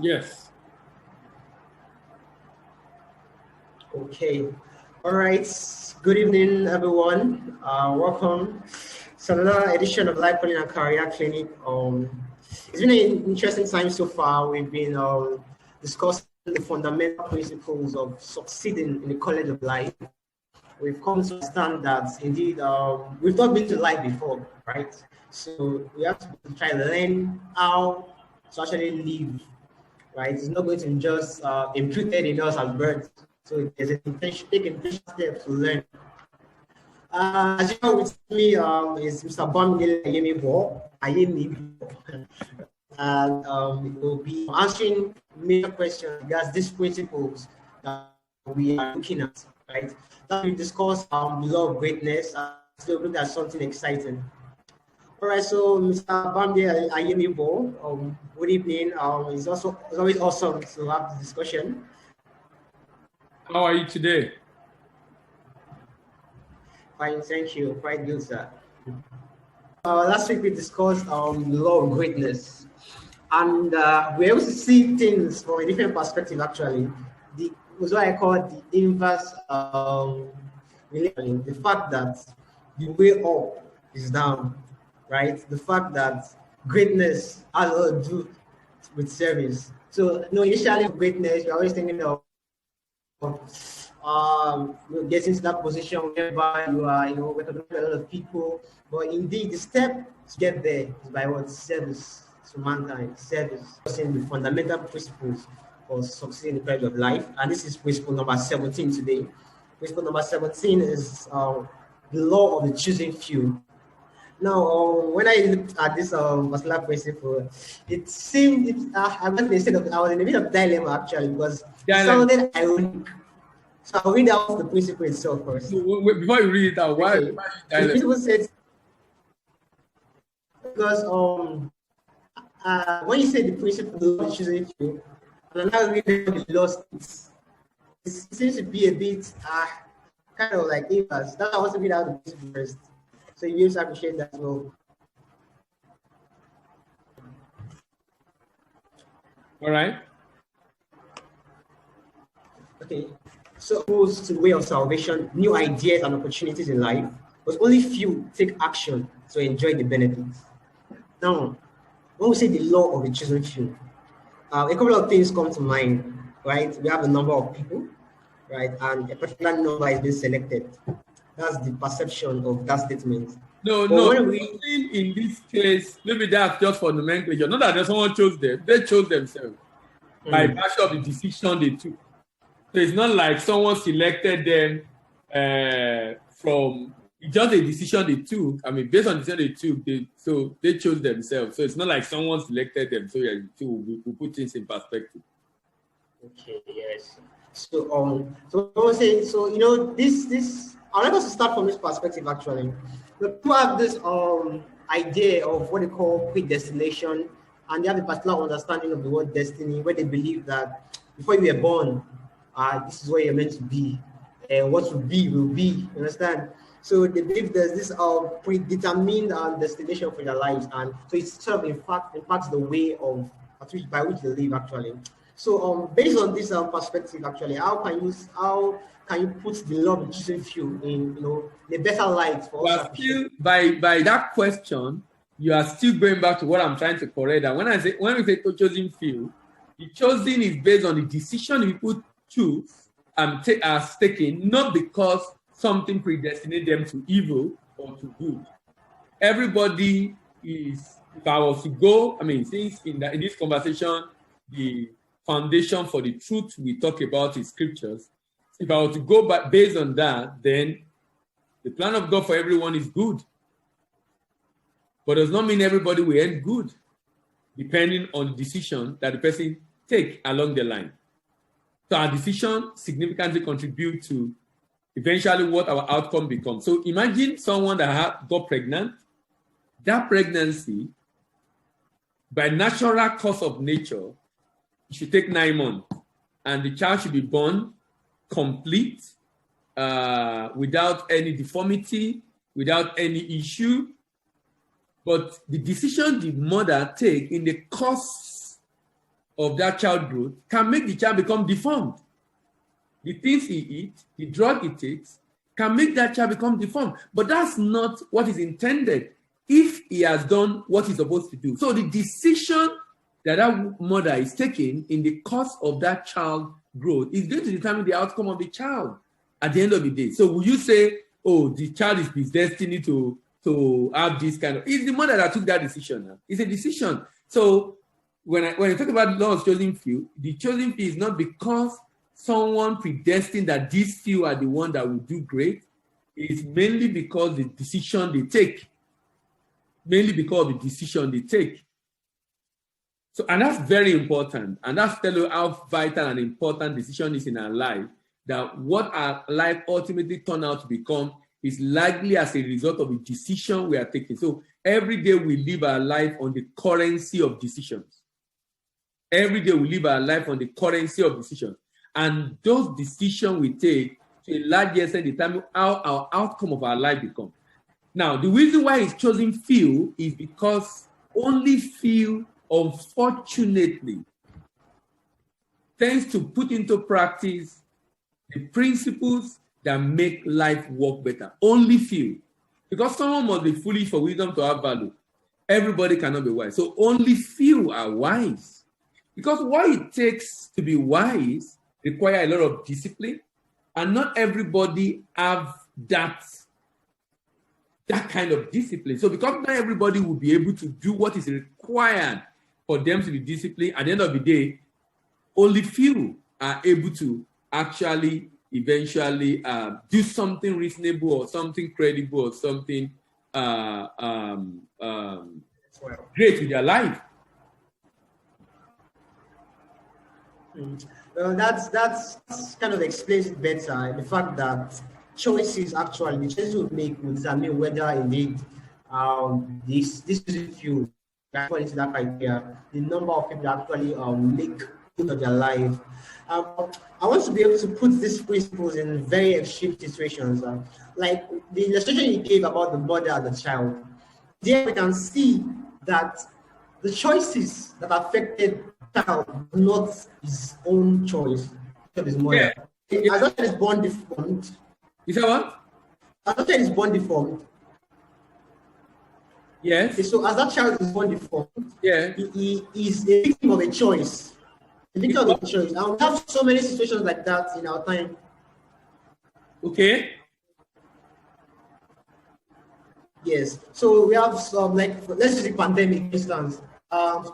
Yes. Okay. All right. Good evening, everyone. Welcome to another edition of Life Planning and Career Clinic. It's been an interesting time so far. We've been discussing the fundamental principles of succeeding in the college of life. We've come to understand that indeed we've not been to life before, right? So we have to try to learn how to actually live, right? It's not going to be just imputed in us as birth. So there's an intention, take intentional steps to learn. As you know, with me is Mr. Bamdele Ayemi, and we'll be answering major questions regards these principles that we are looking at, right? That we discuss the law of greatness and still look at something exciting. All right, so Mr. Bamdele Ayemi, good evening. It's always awesome to have the discussion. How are you today? Fine, thank you. Quite good, sir. Last week we discussed the law of greatness, and we're able to see things from a different perspective. Actually, the was what I call the inverse relation. The fact that the way up is down, right? The fact that greatness has a lot to do with service. So, initially greatness, you're always thinking of getting to that position whereby you are, working with a lot of people. But indeed, the step to get there is by what? Service to mankind, service. In the fundamental principles for succeeding in the period of life. And this is principle number 17 today. Principle number 17 is the law of the choosing few. Now, when I looked at this particular principle, it seemed I was in a bit of dilemma actually because it sounded ironic. So I'll read out the principle itself first. Wait, before you read it out, why? Okay. The principle says because when you say the principle of choosing few, and I'm not reading the law states, it seems to be a bit kind of like inverse. That's why I want to read out the principle first. So you just appreciate that as well. All right. Okay. So opposed to the way of salvation, new ideas and opportunities in life, but only few take action to enjoy the benefits. Now, when we say the law of the chosen few, a couple of things come to mind, right? We have a number of people, right? And a particular number is being selected. That's the perception of that statement. No. In this case, maybe that's just for nomenclature. Not that someone chose them; they chose themselves by virtue of the decision they took. So it's not like someone selected them from just a decision they took. I mean, based on the decision they took, they chose themselves. So it's not like someone selected them. So we put things in perspective. Okay. Yes. So I was saying, this. I'd like us to start from this perspective. Actually, people have this idea of what they call predestination, and they have a particular understanding of the word destiny, where they believe that before you were born, this is where you're meant to be, and what will be will be. You understand? So they believe there's this predetermined destination for their lives, and so it's sort of impacts the way by which they live actually. So based on this perspective, actually, how can you put the law of choosing few in a better light for us? Still, by that question, you are still going back to what I'm trying to correct. And when we say choosing few, the choosing is based on the decision people choose and are taken, not because something predestinated them to evil or to good. Everybody is. If I was to go, I mean, since in this conversation, the foundation for the truth we talk about is scriptures. If I were to go back based on that, then the plan of God for everyone is good. But does not mean everybody will end good, depending on the decision that the person take along the line. So our decision significantly contribute to eventually what our outcome becomes. So imagine someone that got pregnant. That pregnancy, by natural course of nature, it should take 9 months, and the child should be born complete, without any deformity, without any issue. But the decision the mother take in the course of that child growth can make the child become deformed. The things he eats, the drug he takes, can make that child become deformed. But that's not what is intended if he has done what he's supposed to do. So the decision that that mother is taking in the course of that child growth is going to determine the outcome of the child at the end of the day. So will you say, oh, the child is predestined to have this kind of... It's the mother that took that decision. It's a decision. So when I talk about the law of chosen few, the chosen few is not because someone predestined that these few are the one that will do great. It's mainly because the decision they take. Mainly because of the decision they take. So, and that's very important. And that's telling you how vital and important decision is in our life. That what our life ultimately turn out to become is likely as a result of the decision we are taking. So every day we live our life on the currency of decisions. Every day we live our life on the currency of decisions. And those decisions we take to a large extent determine how our outcome of our life becomes. Now, the reason why it's chosen few is because only few, unfortunately, tends to put into practice the principles that make life work better. Only few. Because someone must be foolish for wisdom to have value. Everybody cannot be wise. So only few are wise. Because what it takes to be wise requires a lot of discipline. And not everybody have that kind of discipline. So because not everybody will be able to do what is required for them to be disciplined, at the end of the day, only few are able to actually eventually do something reasonable or something credible or something great with their life. Well, that's kind of explains it better. The fact that choices the choices we make will determine whether indeed this is few according to that criteria, the number of people that actually make use of their life. I want to be able to put these principles in very extreme situations, like the illustration you gave about the mother and the child. There we can see that the choices that affected the child are not his own choice of his mother. Yeah. As long as he's born deformed. Is that what? As long as he's born deformed. Yes. Okay, so as that child is born deformed, yeah, he is a victim of a choice. A victim of a choice. And we have so many situations like that in our time. Okay. Yes. So we have some, like, let's use the pandemic instance.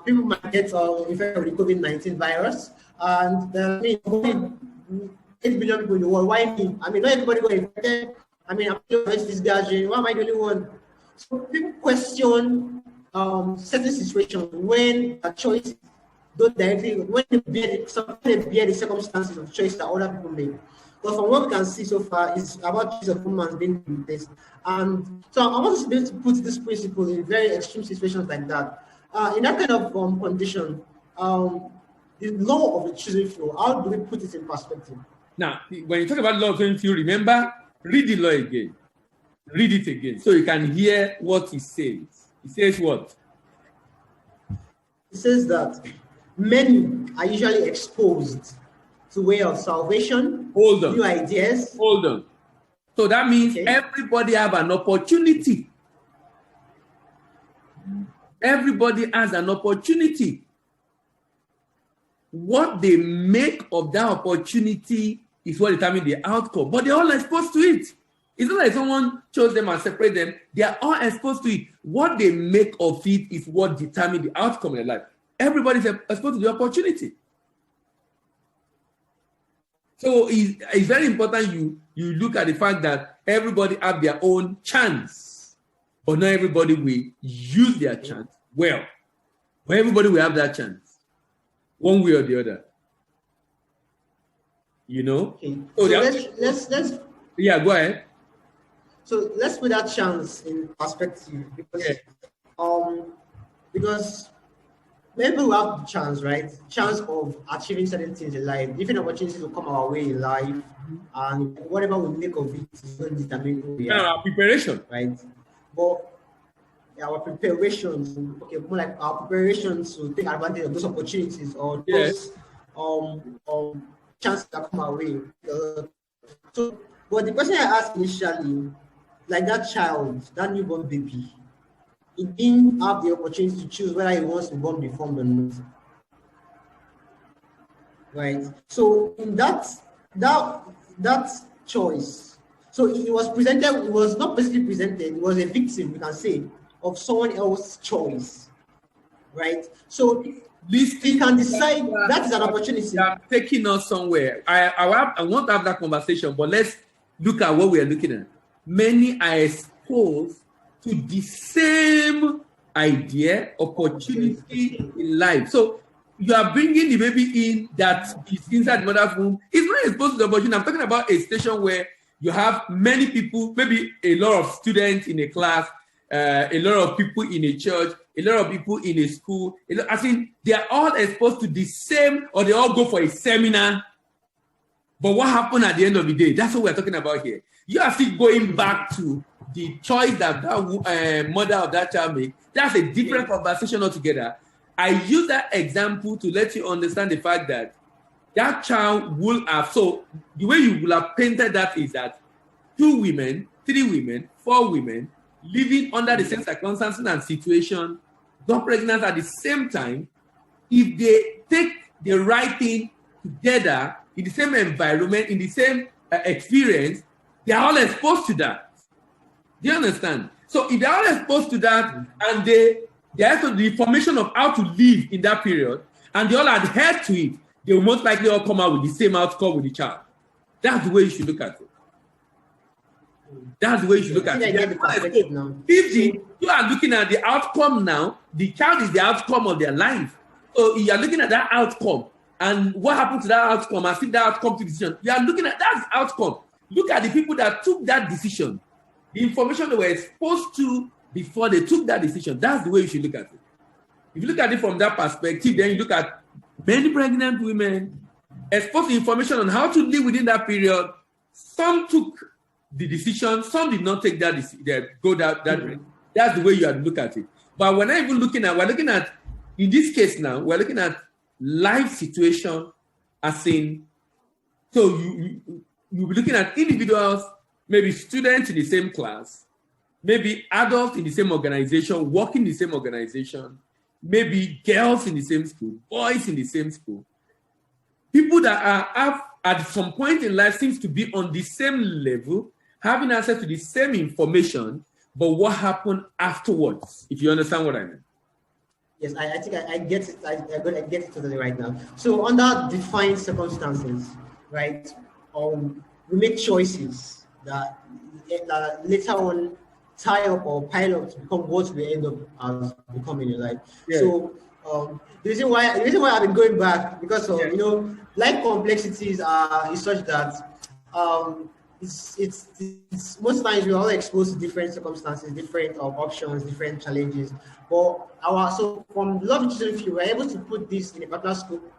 People might get infected with the COVID-19 virus, and I mean, 8 billion people in the world. Why me? I mean, not everybody got infected. I mean, I'm just this gathering. Why am I the only one? So people question certain situations when a choice don't directly, when they bear the circumstances of choice that other people make. But from what we can see so far, it's about choice of humans being in this. And so I want us to be able to put this principle in very extreme situations like that. In that kind of condition, the law of the choosing few, how do we put it in perspective? Now, when you talk about law of choosing few, remember, read the law again. Read it again so you can hear what he says. He says what? He says that many are usually exposed to way of salvation, new ideas. Hold on. So that means everybody have an opportunity. Everybody has an opportunity. What they make of that opportunity is what determines the outcome. But they're all exposed to it. It's not like someone chose them and separate them. They are all exposed to it. What they make of it is what determines the outcome of their life. Everybody's exposed to the opportunity. So it's very important you look at the fact that everybody have their own chance, but not everybody will use their chance well. But everybody will have that chance, one way or the other. You know? Okay. So let's yeah, go ahead. So let's put that chance in perspective because maybe we have the chance, right? Chance of achieving certain things in life. Different opportunities will come our way in life, and whatever we make of it is going to determine who we are. Preparation, right? But our preparations, okay, more like our preparations to take advantage of those opportunities or those chances that come our way. So, but the question I asked initially, like that child, that newborn baby, he didn't have the opportunity to choose whether he wants to be born deformed or not. Right. So in that choice, so it was presented, it was not basically presented, it was a victim, we can say, of someone else's choice. Right. So he can decide that is an opportunity. I'm taking us somewhere. I want to have that conversation, but let's look at what we are looking at. Many are exposed to the same idea, opportunity in life. So you are bringing the baby in that is inside the mother's womb. It's not exposed to the opportunity. I'm talking about a situation where you have many people, maybe a lot of students in a class, a lot of people in a church, a lot of people in a school. I think they are all exposed to the same, or they all go for a seminar. But what happened at the end of the day? That's what we're talking about here. You are still going back to the choice that mother of that child made. That's a different conversation altogether. I use that example to let you understand the fact that that child will have, so the way you will have painted that is that 2 women, 3 women, 4 women living under the same circumstances and situation, got pregnant at the same time. If they take the right thing together in the same environment, in the same experience, they are all exposed to that. Do you understand? So if they are all exposed to that and they have the information of how to live in that period, and they all adhere to it, they will most likely all come out with the same outcome with the child. That's the way you should look at it. That's the way you should look at it. If you are looking at the outcome now, the child is the outcome of their life. So you are looking at that outcome, and what happened to that outcome, and see that outcome to decision. You are looking at that outcome. Look at the people that took that decision, the information they were exposed to before they took that decision. That's the way you should look at it. If you look at it from that perspective, then you look at many pregnant women exposed to information on how to live within that period. Some took the decision, some did not take that way. That's the way you have to look at it. But we're not even looking at, in this case now, we're looking at life situation as in, so you'll be looking at individuals, maybe students in the same class, maybe adults in the same organization, working in the same organization, maybe girls in the same school, boys in the same school. People that have at some point in life seems to be on the same level, having access to the same information, but what happened afterwards, if you understand what I mean. Yes, I think I get it. I get it totally right now. So under defined circumstances, right, we make choices that later on tie up or pile up to become what we end up as becoming in life. Yeah. So the reason why I've been going back, because of life complexities is such that it's most times we're all exposed to different circumstances, different options, different challenges. But so from Love and Children Field, we're able to put this in a particular scope.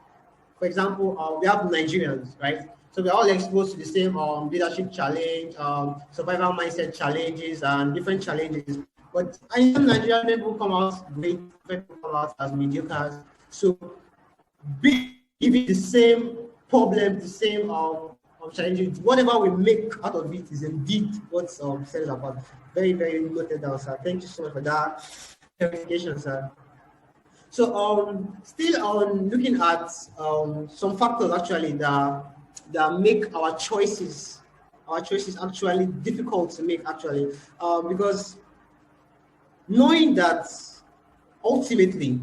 For example, we have Nigerians, right? So we're all exposed to the same leadership challenge, survival mindset challenges, and different challenges. But I know Nigerian people come out great, people come out as mediocre. So giving the same problem, the same challenges, whatever we make out of it is indeed what's said about. Very, very noted down, sir. Thank you so much for that clarification, sir. So still on looking at some factors actually that make our choices actually difficult to make actually, because knowing that ultimately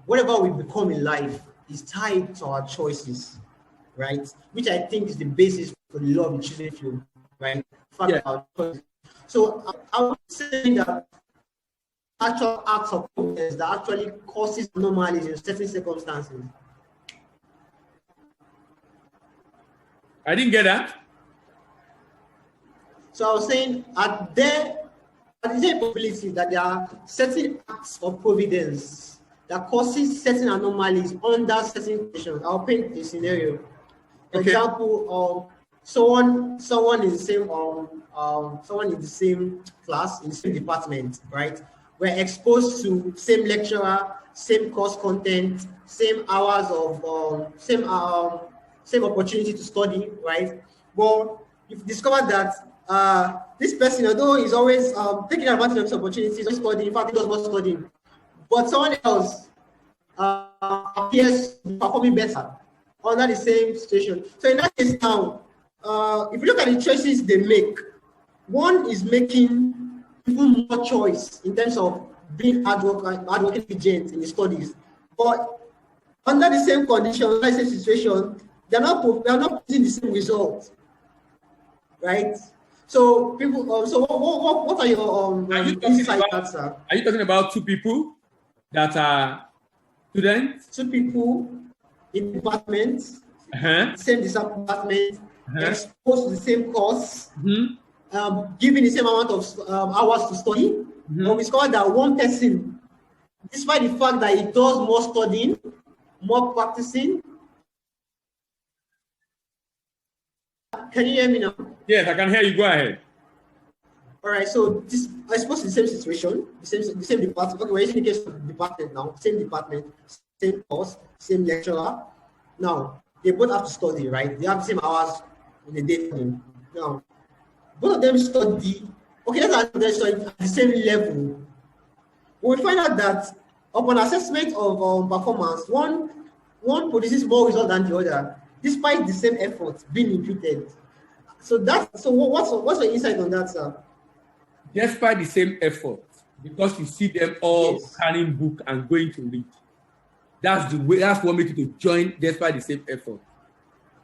whatever we become in life is tied to our choices, right? Which I think is the basis for the Love and Children Field, right? Our choices. So I would say that actual acts of progress that actually causes anomalies in certain circumstances. I didn't get that. So I was saying, is there a possibility that there are certain acts of providence that causes certain anomalies under certain conditions? I'll paint a scenario. For example, someone in the same class, in the same department, right? were exposed to same lecturer, same course content, same hours of same opportunity to study, right? But you've discovered that this person, although he's always taking advantage of this opportunity, he's always studying. In fact, he does not study, but someone else appears to be performing better under the same situation. So in that case now, if you look at the choices they make, one is making even more choice in terms of being hardworking diligent in the studies. But under the same condition, under the same situation, they are not producing the same result, right? So people, so what are your insights, sir? Are you talking about two people that are students? Two people in departments, same department, exposed to the same course, given the same amount of hours to study. But we discovered that one person, despite the fact that he does more studying, more practicing. Can you hear me now? Yes, I can hear you. Go ahead. All right. So this, I suppose, the same situation, the same department. Okay, we're using the case of the department now. Same department, same course, same lecturer. Now they both have to study, right? They have the same hours in the day. Now both of them study. Okay, let's study at the same level. We find out that upon assessment of performance, one produces more result than the other, despite the same effort being imputed. So what's your insight on that, sir? Despite the same effort, because you see them all carrying book and going to read. That's the way. That's what makes you to join despite the same effort.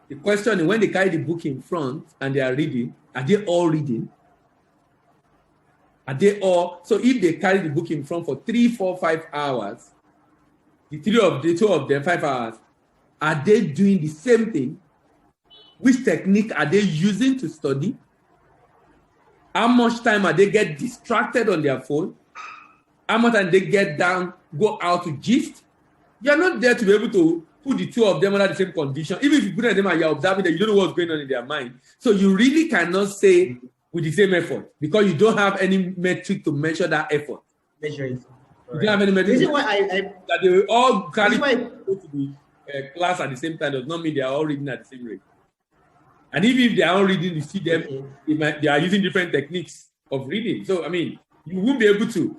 The question is, when they carry the book in front and they are reading, are they all reading? Are they all? So if they carry the book in front for 3, 4, 5 hours, the two of them 5 hours, are they doing the same thing? Which technique are they using to study? How much time are they get distracted on their phone? How much time they go out to gist? You're not there to be able to put the two of them under the same condition. Even if you put them and you're observing that, you don't know what's going on in their mind. So you really cannot say with the same effort because you don't have any metric to measure that effort. Measure it. You don't have any metric. This is why that they will all carry go to the class at the same time does not mean they are all reading at the same rate. And even if they are all reading, you see them, they are using different techniques of reading. So, I mean, you won't be able to.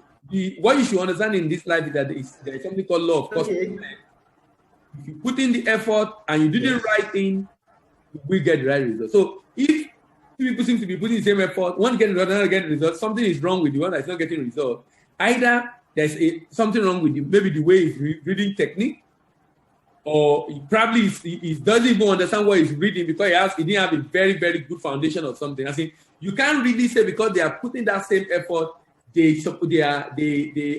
What you should understand in this life is that there is something called law of cause. If you put in the effort and you do the right thing, you will get the right result. So, if two people seem to be putting the same effort, one getting result, another getting result, something is wrong with the one that's not getting result. Either there's something wrong with maybe the way he's reading technique, or he doesn't even understand what he's reading because he didn't have a very, very good foundation or something. I think you can't really say because they are putting that same effort, they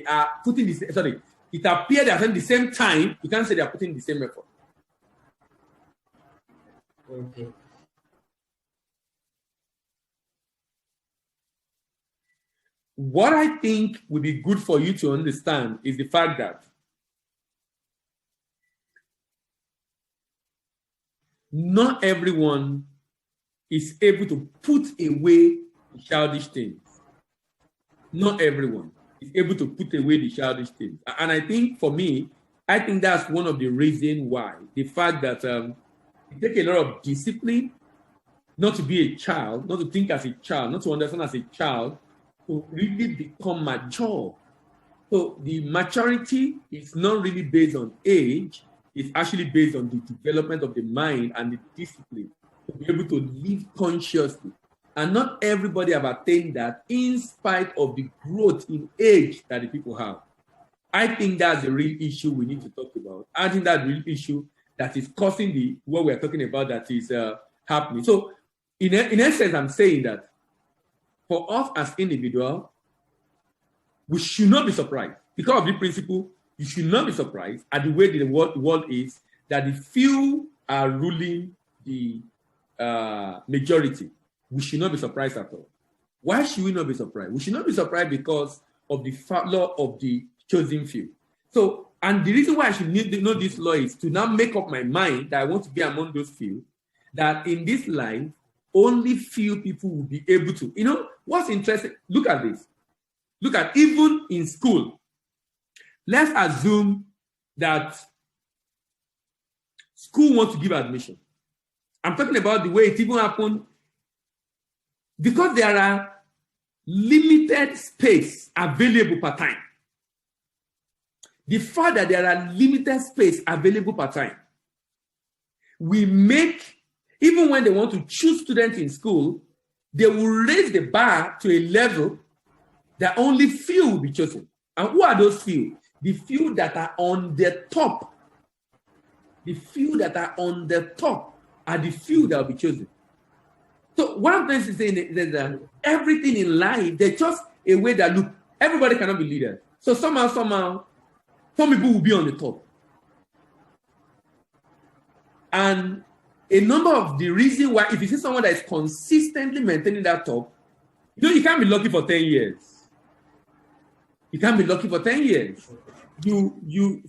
are putting this. Sorry, it appears they are at the same time. You can't say they are putting the same effort. Okay. What I think would be good for you to understand is the fact that not everyone is able to put away the childish things. Not everyone is able to put away the childish things. And I think for me, I think that's one of the reasons why. The fact that it takes a lot of discipline not to be a child, not to think as a child, not to understand as a child, to really become mature. So the maturity is not really based on age. It's actually based on the development of the mind and the discipline to be able to live consciously. And not everybody have attained that in spite of the growth in age that the people have. I think that's the real issue we need to talk about. I think that's the real issue that is causing what we're talking about that is happening. So in essence, I'm saying that for us as individuals, we should not be surprised. Because of the principle, you should not be surprised at the way the world is, that the few are ruling the majority. We should not be surprised at all. Why should we not be surprised? We should not be surprised because of the law of the chosen few. So, and the reason why I should need to know this law is to now make up my mind that I want to be among those few, that in this life, only few people will be able to. You know, what's interesting, look at this. Look at even in school. Let's assume that school wants to give admission. I'm talking about the way it even happened because there are limited space available per time. The fact that there are limited space available per time, we make, even when they want to choose students in school, they will raise the bar to a level that only few will be chosen. And who are those few? The few that are on the top. The few that are on the top are the few that will be chosen. So what I'm trying to say is that everything in life, there's just a way that, look, everybody cannot be leaders. So somehow, some people will be on the top. And a number of the reasons why, if you see someone that is consistently maintaining that top, you can't be lucky for 10 years. You can't be lucky for 10 years.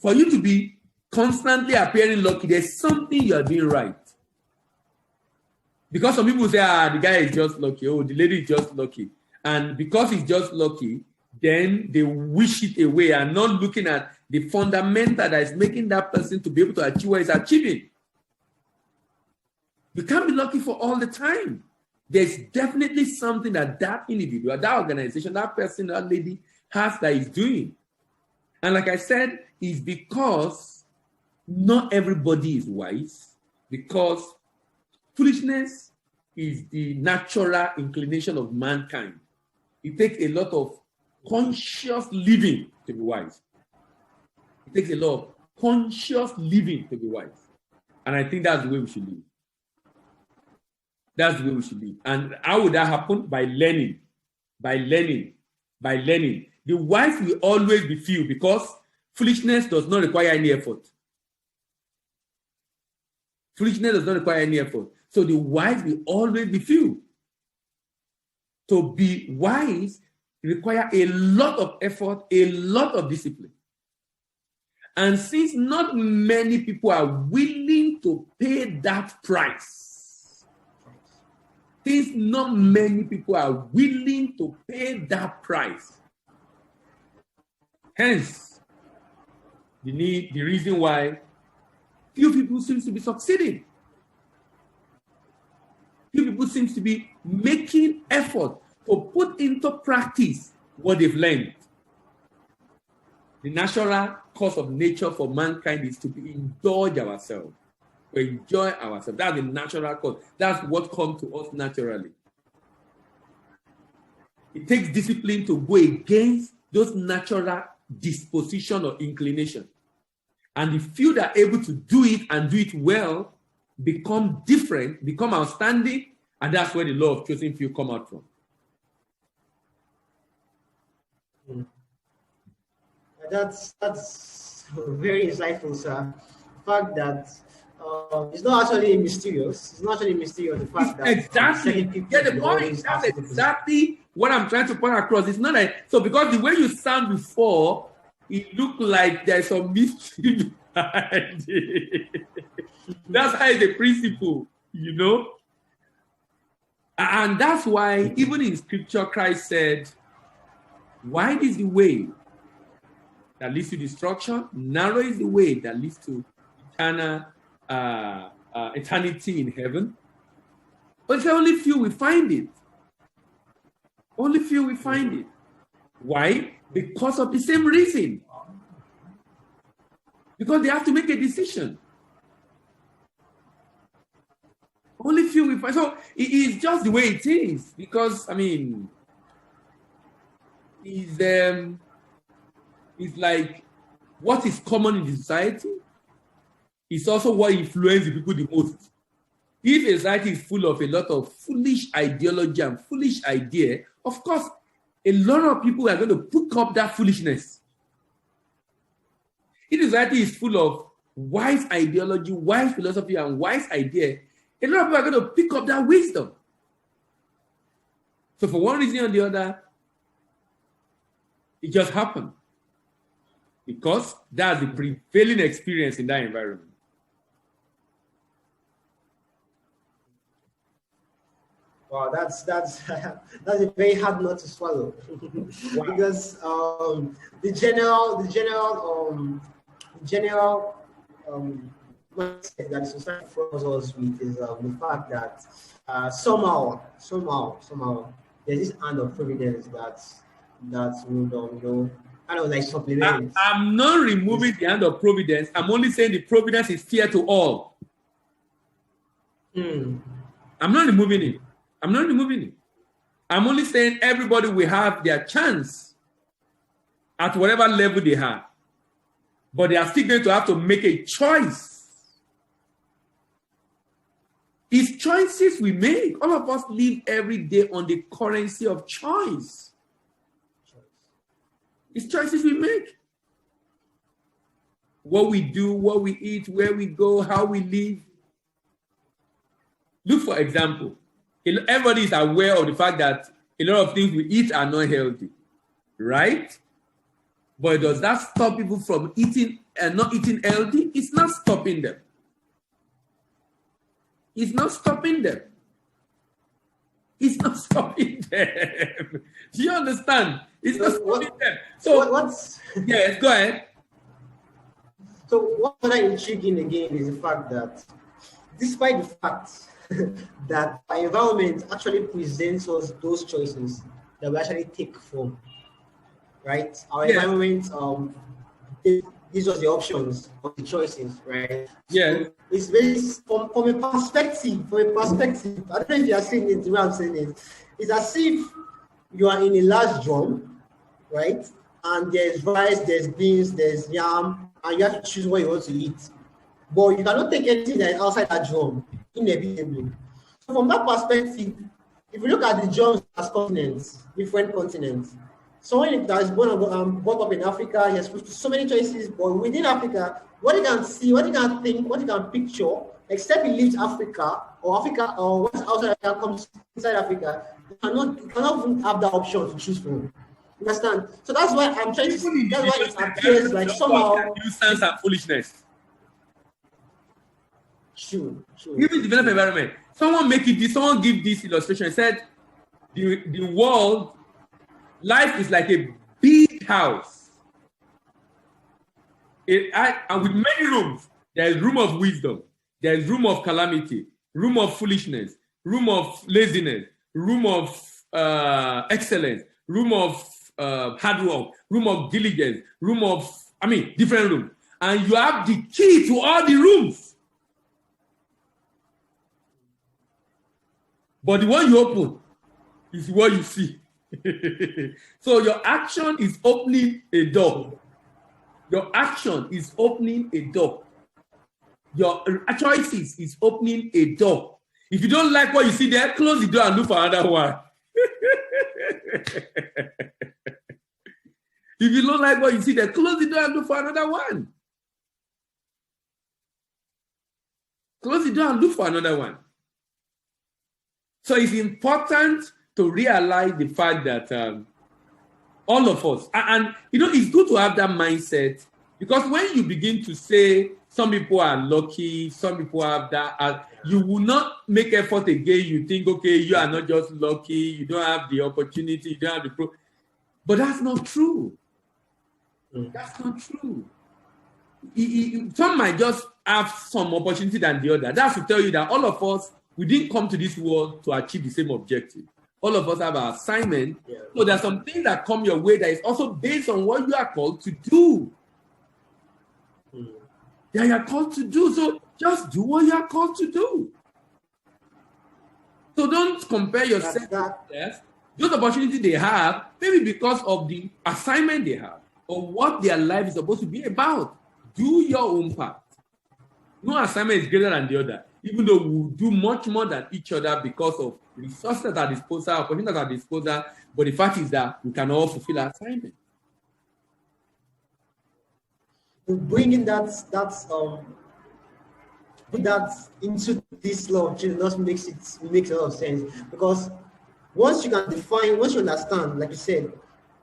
For you to be constantly appearing lucky, there's something you are doing right. Because some people say, the guy is just lucky. Oh, the lady is just lucky. And because he's just lucky, then they wish it away and not looking at the fundamental that is making that person to be able to achieve what he's achieving. You can't be lucky for all the time. There's definitely something that individual, that organization, that person, that lady has that is doing. And like I said, it's because not everybody is wise, because foolishness is the natural inclination of mankind. It takes a lot of conscious living to be wise. It takes a lot of conscious living to be wise. And I think that's the way we should live. That's the way we should live. And how would that happen? By learning. By learning. By learning. The wise will always be few because foolishness does not require any effort. Foolishness does not require any effort. So the wise will always be few. To be wise requires a lot of effort, a lot of discipline. And since not many people are willing to pay that price, since not many people are willing to pay that price, hence the reason why few people seem to be succeeding. Few people seem to be making effort to put into practice what they've learned. The natural course of nature for mankind is to indulge ourselves, to enjoy ourselves. That's the natural course. That's what comes to us naturally. It takes discipline to go against those natural disposition or inclination. And the few that are able to do it and do it well become different, become outstanding, and that's where the law of choosing few come out from. That's very insightful, sir. The fact that it's not actually mysterious. It's not actually mysterious. The fact that exactly. Get the point. That's exactly what I'm trying to point across. It's not like so because the way you sound before, it looked like there's some mystery behind it. That's how it's a principle, you know. And that's why even in scripture, Christ said, wide is the way that leads to destruction, narrow is the way that leads to eternity in heaven. But only few will find it. Only few will find it. Why? Because of the same reason. Because they have to make a decision. Only few will find. So it is just the way it is. Because I mean, it's like what is common in the society is also what influences the people the most. If a society is full of a lot of foolish ideology and foolish idea, of course, a lot of people are going to pick up that foolishness. If the society is full of wise ideology, wise philosophy, and wise idea, a lot of people are going to pick up that wisdom. So for one reason or the other, it just happened. Because that's the prevailing experience in that environment. Wow, that's that's a very hard nut to swallow. Because the general mindset that society follows us with is the fact that somehow there's this hand of providence that would kind of like supplement. I'm not removing the hand of providence. I'm only saying the providence is fair to all. I'm not removing it. I'm not removing it. I'm only saying everybody will have their chance at whatever level they have. But they are still going to have to make a choice. It's choices we make. All of us live every day on the currency of choice. It's choices we make. What we do, what we eat, where we go, how we live. Look, for example, everybody is aware of the fact that a lot of things we eat are not healthy, right? But does that stop people from eating and not eating healthy? It's not stopping them. It's not stopping them. It's not stopping them. Do you understand? It's not stopping them. So what's yes, go ahead. So what's intriguing again is the fact that despite the fact that our environment actually presents us those choices that we actually take from, right? Our environment gives us the options of the choices, right? Yeah. So it's very from a perspective. I don't know if you are seeing it the way I'm saying it. It's as if you are in a large drum, right? And there's rice, there's beans, there's yam, and you have to choose what you want to eat. But you cannot take anything that is outside that drum, inevitably. So from that perspective, if you look at the drums as continents, different continents, someone that is brought up in Africa, he has exposed to so many choices, but within Africa, what you can see, what you can think, what you can picture, except he leaves Africa or what's outside Africa comes inside Africa, you cannot even have that option to choose from. Understand? So that's why I'm trying to see. That's why it appears like somehow nuisance and foolishness. True. Even developed environment. Someone give this illustration and said the world, life is like a big house. And with many rooms. There is room of wisdom, there is room of calamity, room of foolishness, room of laziness, room of excellence, room of hard work, room of diligence, different rooms. And you have the key to all the rooms. But the one you open is what you see. So your action is opening a door. Your action is opening a door. Your choices is opening a door. If you don't like what you see there, close the door and look for another one. If you don't like what you see there, close the door and look for another one. Close the door and look for another one. So it's important to realize the fact that all of us, and it's good to have that mindset, because when you begin to say some people are lucky, some people have that, you will not make effort again. You think, okay, you are not just lucky, you don't have the opportunity, you don't have the but that's not true. That's not true. Some might just have some opportunity than the other. That's to tell you that all of us, we didn't come to this world to achieve the same objective. All of us have our assignment. Yeah. So there's some things that come your way that is also based on what you are called to do. That you are called to do. So just do what you are called to do. So don't compare yourself. Yes. Those opportunities they have, maybe because of the assignment they have or what their life is supposed to be about. Do your own part. No assignment is greater than the other, even though we do much more than each other because of resources at our disposal, opportunities at our disposal. But the fact is that we can all fulfill our assignment. Bringing that into this law of Jesus makes a lot of sense, because once you understand, like you said,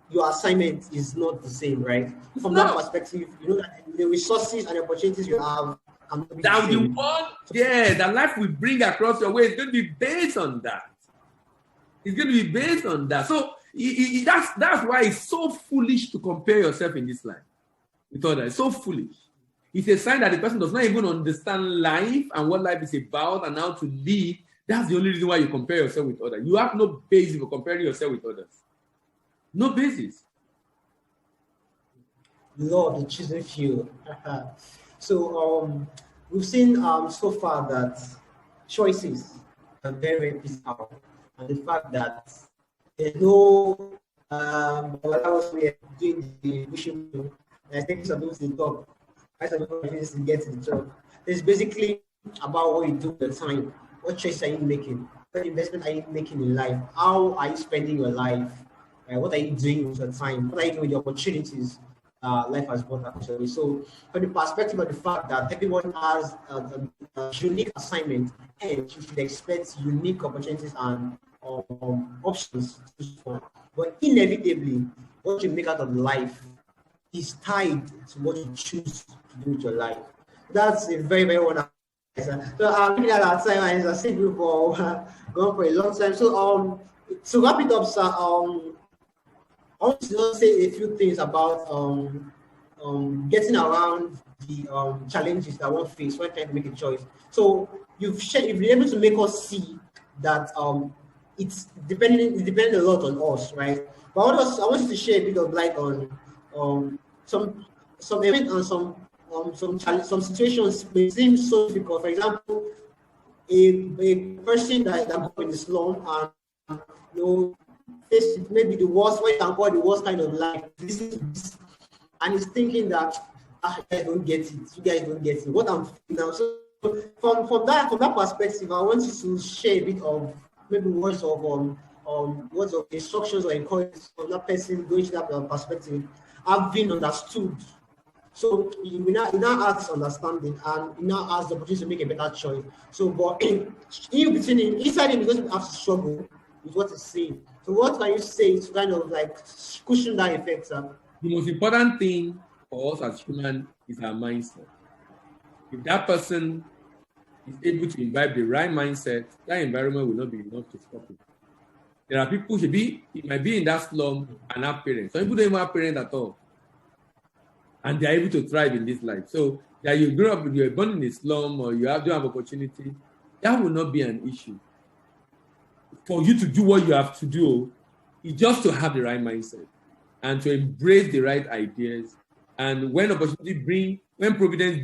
your assignment is not the same, right? From that perspective, you know that the resources and the opportunities you have cannot be the same. The life we bring across your way is going to be based on that. It's going to be based on that. So that's why it's so foolish to compare yourself in this life with others. It's so foolish. It's a sign that the person does not even understand life and what life is about and how to live. That's the only reason why you compare yourself with others. You have no basis for comparing yourself with others. No basis. Lord, the chosen few. So we've seen so far that choices are very, very peaceful, and the fact that there's no what else we are doing the wishing. I think some people to the top. I some people to get to the top. It's basically about what you do with your time. What choice are you making? What investment are you making in life? How are you spending your life? What are you doing with your time? What are you doing with the opportunities life has brought actually? So, from the perspective of the fact that everyone has a unique assignment, and you should expect unique opportunities and options to choose from. But inevitably, what you make out of life is tied to what you choose to do with your life. That's a very, very wonderful. So I'm looking at our time and as a group for going for a long time. So to wrap it up, sir, I want to just say a few things about getting around the challenges that one face when trying to make a choice. So you've been able to make us see that it's depending a lot on us, right? But I want you to share a bit of light on some events and some situations may seem so difficult. For example, a person that grew up in the slum and face maybe the worst, what you can call the worst kind of life, and he's thinking that you guys don't get it. You guys don't get it. What I'm feeling now. So from that perspective, I want you to share a bit of maybe words of instructions or encouragement from that person going to that perspective. I've been understood. So you now ask understanding and you now ask the opportunity to make a better choice. So, but inside him, because we have to struggle with what he's saying. So, what can you say to kind of like cushion that effect, sir? The most important thing for us as humans is our mindset. If that person is able to imbibe the right mindset, that environment will not be enough to stop it. There are people who might be in that slum and have parents. Some people don't even have parents at all. And they're able to thrive in this life. So that you grow up, you're born in a slum or you don't have opportunity, that will not be an issue. For you to do what you have to do is just to have the right mindset and to embrace the right ideas. And when Providence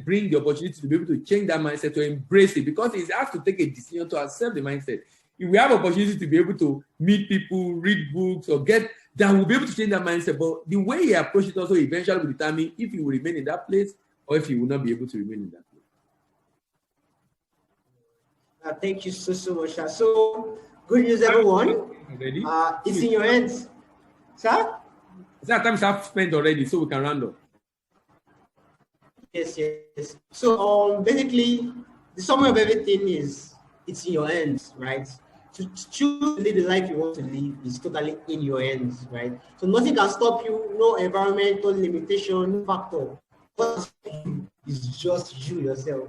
bring the opportunity to be able to change that mindset, to embrace it, because it has to take a decision to accept the mindset. If we have opportunity to be able to meet people, read books, or that will be able to change that mindset. But the way he approaches it also eventually will determine if he will remain in that place or if he will not be able to remain in that place. Thank you so much, sir. So, good news, everyone. It's in your hands. Sir? That time I've spent already, so we can round up. Yes. So, basically, the summary of everything is it's in your hands, right? To choose to live the life you want to live is totally in your hands, right? So nothing can stop you, no environmental limitation, no factor. What is just you yourself.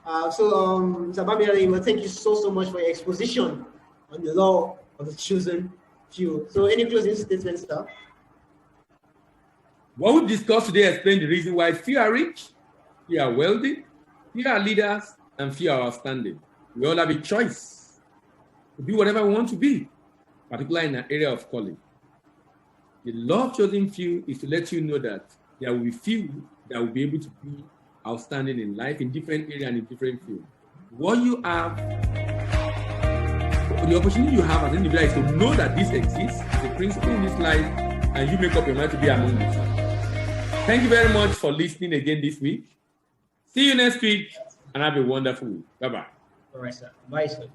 Sabami, thank you so much for your exposition on the law of the chosen few. So any closing statements, sir? What we discussed today explains the reason why few are rich, few are wealthy, few are leaders, and few are outstanding. We all have a choice to be whatever we want to be, particularly in an area of calling. The law of chosen few is to let you know that there will be few that will be able to be outstanding in life in different areas and in different fields. What you have, the opportunity you have as an individual is to know that this exists, the principle in this life, and you make up your mind to be among these. Thank you very much for listening again this week. See you next week and have a wonderful week. Bye-bye. All right, sir. Bye, sir.